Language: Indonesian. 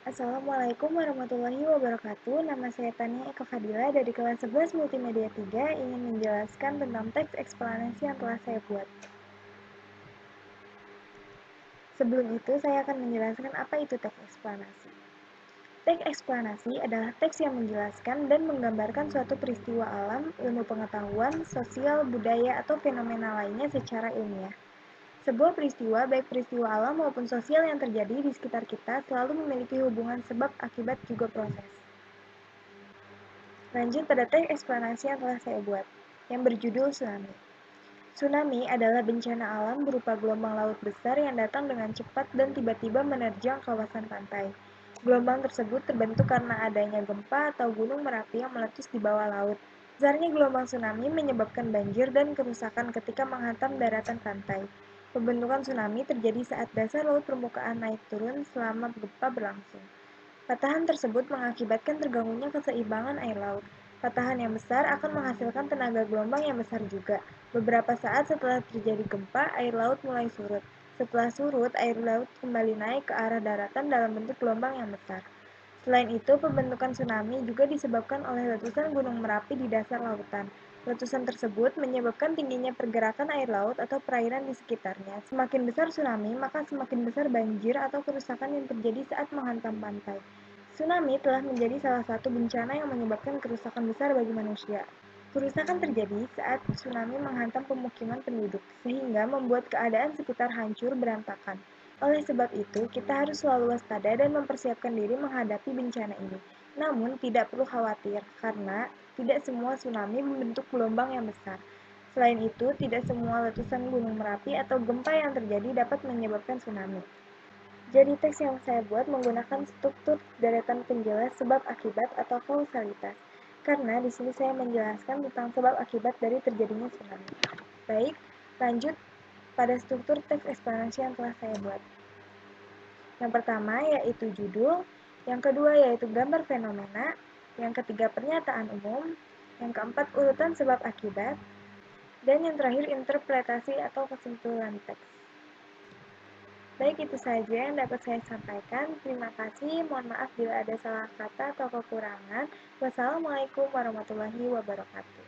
Assalamualaikum warahmatullahi wabarakatuh. Nama saya Tania Eka Fadila dari kelas 11 Multimedia 3 ingin menjelaskan tentang teks eksplanasi yang telah saya buat. Sebelum itu, saya akan menjelaskan apa itu teks eksplanasi. Teks eksplanasi adalah teks yang menjelaskan dan menggambarkan suatu peristiwa alam, ilmu pengetahuan, sosial, budaya, atau fenomena lainnya secara ilmiah. Sebuah peristiwa, baik peristiwa alam maupun sosial yang terjadi di sekitar kita, selalu memiliki hubungan sebab, akibat, juga proses. Lanjut pada teks eksplanasi yang telah saya buat, yang berjudul Tsunami. Tsunami adalah bencana alam berupa gelombang laut besar yang datang dengan cepat dan tiba-tiba menerjang kawasan pantai. Gelombang tersebut terbentuk karena adanya gempa atau gunung Merapi yang meletus di bawah laut. Besarnya gelombang tsunami menyebabkan banjir dan kerusakan ketika menghantam daratan pantai. Pembentukan tsunami terjadi saat dasar laut permukaan naik turun selama gempa berlangsung. Patahan tersebut mengakibatkan terganggunya keseimbangan air laut. Patahan yang besar akan menghasilkan tenaga gelombang yang besar juga. Beberapa saat setelah terjadi gempa, air laut mulai surut. Setelah surut, air laut kembali naik ke arah daratan dalam bentuk gelombang yang besar. Selain itu, pembentukan tsunami juga disebabkan oleh letusan Gunung Merapi di dasar lautan. Letusan tersebut menyebabkan tingginya pergerakan air laut atau perairan di sekitarnya. Semakin besar tsunami, maka semakin besar banjir atau kerusakan yang terjadi saat menghantam pantai. Tsunami telah menjadi salah satu bencana yang menyebabkan kerusakan besar bagi manusia. Kerusakan terjadi saat tsunami menghantam pemukiman penduduk, sehingga membuat keadaan sekitar hancur berantakan. Oleh sebab itu, kita harus selalu waspada dan mempersiapkan diri menghadapi bencana ini. Namun, tidak perlu khawatir, karena tidak semua tsunami membentuk gelombang yang besar. Selain itu, tidak semua letusan gunung Merapi atau gempa yang terjadi dapat menyebabkan tsunami. Jadi teks yang saya buat menggunakan struktur deretan penjelas sebab akibat atau kausalitas. Karena di sini saya menjelaskan tentang sebab akibat dari terjadinya tsunami. Baik, lanjut pada struktur teks eksplanasi yang telah saya buat. Yang pertama yaitu judul, yang kedua yaitu gambar fenomena, yang ketiga pernyataan umum, yang keempat urutan sebab akibat, dan yang terakhir interpretasi atau kesimpulan teks. Baik, itu saja yang dapat saya sampaikan. Terima kasih. Mohon maaf bila ada salah kata atau kekurangan. Wassalamualaikum warahmatullahi wabarakatuh.